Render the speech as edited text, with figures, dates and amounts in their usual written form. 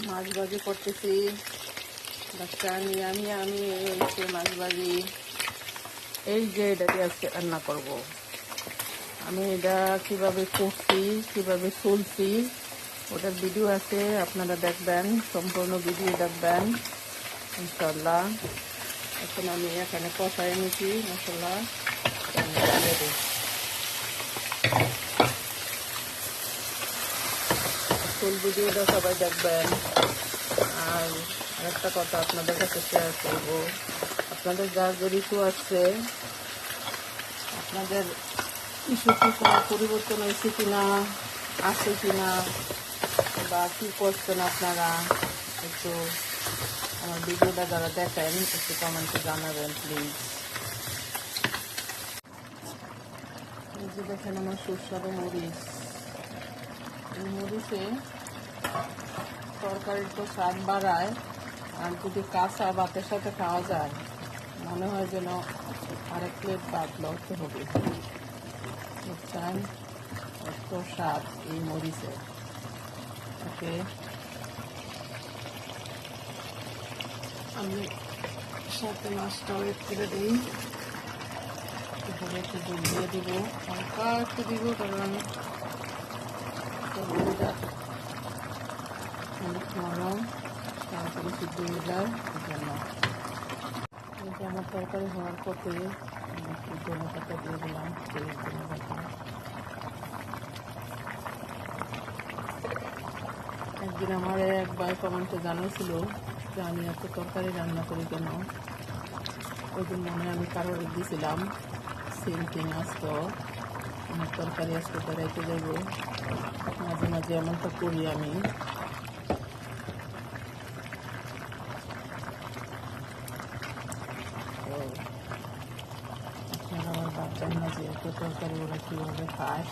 মাছ ভাজি করতেছি। বাচ্চা নিয়ে আমি হচ্ছে মাছ ভাজি। এই যে এটা দিয়ে আজকে রান্না করব। আমি এটা কিভাবে করছি, কিভাবে চলছি, ওটার ভিডিও আছে, আপনারা দেখবেন, সম্পূর্ণ ভিডিও দেখবেন ইনশাল্লাহ। এখন আমি এখানে কষায় নিচ্ছি মশলা, ফুল ভিডিওটা সবাই দেখবেন। আর আরেকটা কথা আপনাদের কাছে শেয়ার করবো, আপনাদের যার ইস্যু আসছে, আপনাদের ইস্যু কি কোনো পরিবর্তন হয়েছে কিনা, আছে কিনা, বা কী করছেন আপনারা, একটু আমার ভিডিওটা যারা দেখেন একটু কমেন্টে জানাবেন প্লিজ। এই যে দেখেন আমার সুস্বাদু মরিচ, এই মরিচে তরকারির তো স্বাদ বাড়ায়, আর যদি কাঁচা ভাতের সাথে খাওয়া যায় মনে হয় যেন আরেক প্লেট ভাত লড়তে হবে। বুঝছেন, এত স্বাদ এই মরিচে। ওকে, আমি সাথে মাছটাও এড করে দিই। এভাবে একটু দুধ দিয়ে দিব, হালকা একটু দিব, কারণ সবজিটা অনেক নরম, তাড়াতাড়ি সিদ্ধ হয়ে যায়। এই জন্য আমার তরকারি হওয়ার পথে একটু ধনে পাতা দিয়ে দিলাম, তেল ধনে পাতা। একদিন আমার এক ভাই কমেন্টে জানিয়েছিল যে আমি এত তরকারি রান্না করি কেন। ওই দিন মনে আমি কারোর দিয়েছিলাম সেম থিং, আসতো আমার তরকারি আজকে বেড়াইতে যাব। মাঝে মাঝে এমনটা করি আমি। তো আপনারা আমার বাচ্চার মাঝে এত তরকারি ওরা কীভাবে খায়